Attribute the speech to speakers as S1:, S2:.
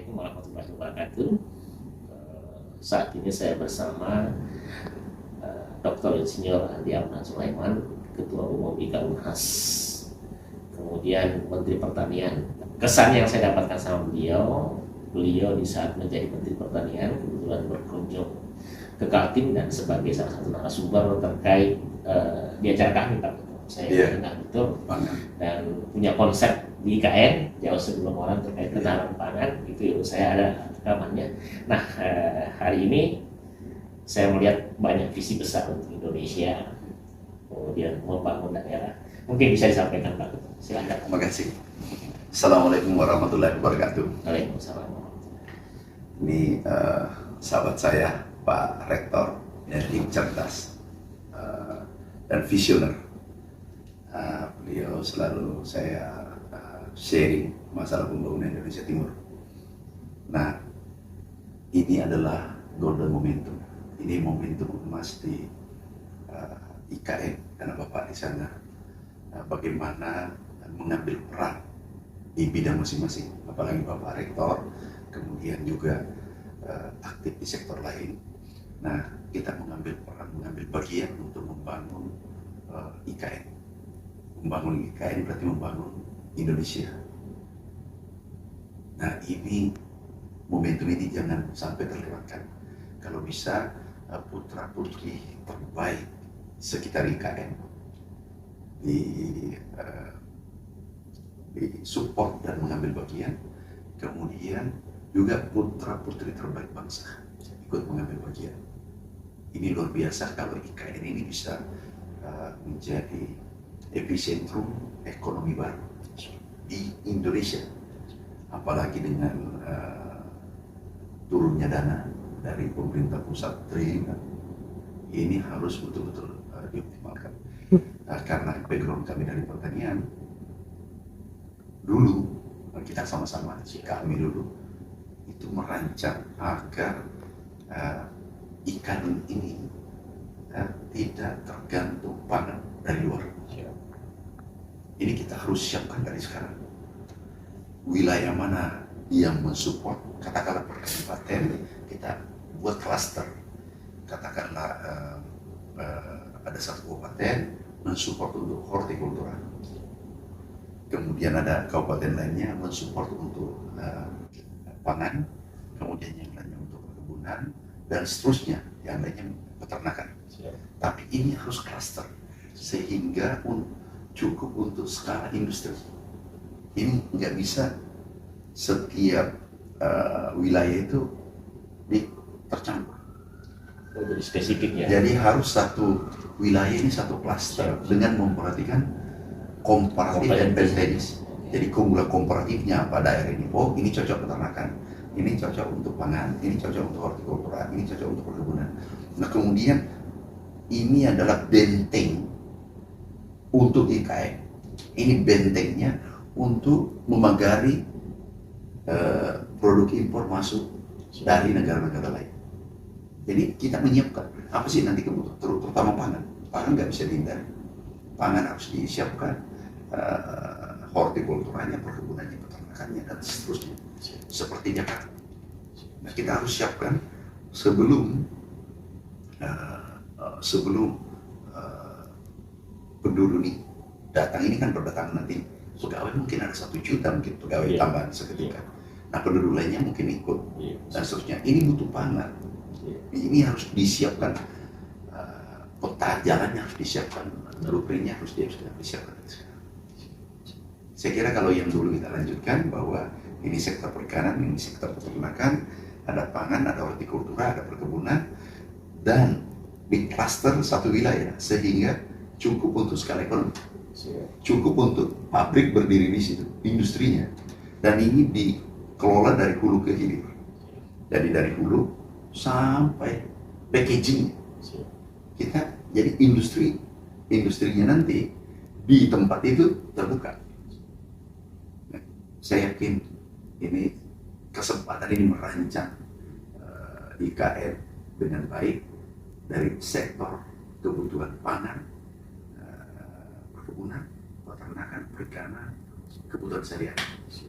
S1: Assalamualaikum warahmatullahi wabarakatuh. Saat ini saya bersama Dr. Insinyur Andi Amran Sulaiman, Ketua Umum IKA Unhas, kemudian Menteri Pertanian. Kesan yang saya dapatkan sama beliau di saat menjadi Menteri Pertanian kebetulan berkunjung ke Kaltim dan sebagai salah satu narasumber terkait di acara kami, Pak. Saya ingat betul dan punya konsep di IKN jauh sebelum orang terkait ketahanan pangan, itu saya ada rekamannya. Nah, hari ini saya melihat banyak visi besar untuk Indonesia, kemudian membangun daerah. Mungkin bisa disampaikan, Pak. Silakan.
S2: Terima kasih. Assalamualaikum warahmatullahi wabarakatuh.
S1: Waalaikumsalam.
S2: Ini sahabat saya, Pak Rektor, yang cerdas dan visioner. Beliau selalu saya sharing masalah pembangunan Indonesia Timur. Nah, ini adalah golden momentum. Ini momentum emas di IKN karena Bapak di sana bagaimana mengambil peran di bidang masing-masing. Apalagi Bapak Rektor, kemudian juga aktif di sektor lain. Nah, kita mengambil peran, mengambil bagian untuk membangun IKN. Membangun IKN berarti membangun Indonesia. Nah, ini momentum ini jangan sampai terlewatkan. Kalau bisa putra-putri terbaik sekitar IKN di support dan mengambil bagian, kemudian juga putra-putri terbaik bangsa ikut mengambil bagian. Ini luar biasa kalau IKN ini bisa menjadi epicentrum ekonomi baru di Indonesia, apalagi dengan turunnya dana dari pemerintah pusat triliunan. Ini harus betul-betul dioptimalkan. Karena background kami dari pertanian, dulu kita sama-sama, kami dulu itu merancang agar ikan ini tidak tergantung pangan dari luar. Ini kita harus siapkan dari sekarang. Wilayah mana yang mensupport, katakanlah per kabupaten kita buat klaster. Katakanlah ada satu kabupaten mensupport untuk hortikultura. Kemudian ada kabupaten lainnya mensupport untuk pangan, kemudian yang lainnya untuk perkebunan, dan seterusnya, yang lainnya peternakan. Tapi ini harus klaster sehingga cukup untuk skala industri. Ini nggak bisa setiap wilayah itu tercampur.
S1: Jadi spesifik ya.
S2: Jadi harus satu wilayah ini satu klaster dengan memperhatikan komparatif dan teknis. Jadi komparatifnya apa daerah ini? Oh, ini cocok peternakan, ini cocok untuk pangan, ini cocok untuk hortikultura, ini cocok untuk perkebunan. Nah, kemudian ini adalah benteng untuk IKN. Ini bentengnya untuk memagari produk impor masuk dari negara-negara lain. Jadi kita menyiapkan apa sih nanti kebutuhan, terutama pangan. Pangan nggak bisa dihindari. Pangan harus disiapkan, hortikulturanya, perkebunannya, peternakannya, dan seterusnya. Seperti Jakarta. Nah, kita harus siapkan sebelum penduduk nih datang. Ini kan berdatangan nanti pegawai mungkin ada 1 juta mungkin pegawai tambahan seketika. Nah, penduduk lainnya mungkin ikut dan seterusnya. Ini butuh pangan. Ini harus disiapkan, peta jalannya harus disiapkan, blueprintnya harus disiapkan. Saya kira kalau yang dulu kita lanjutkan bahwa ini sektor perikanan, ini sektor peternakan, ada pangan, ada hortikultura, ada perkebunan, dan di klaster satu wilayah sehingga cukup untuk skala ekonomi, cukup untuk pabrik berdiri di situ, industrinya, dan ini dikelola dari hulu ke hilir. Jadi dari hulu sampai packaging, kita jadi industrinya nanti di tempat itu terbuka. Nah, saya yakin ini kesempatan ini merancang IKN dengan baik dari sektor kebutuhan pangan, perkebunan, peternakan, perikanan, kebutuhan sehari-hari.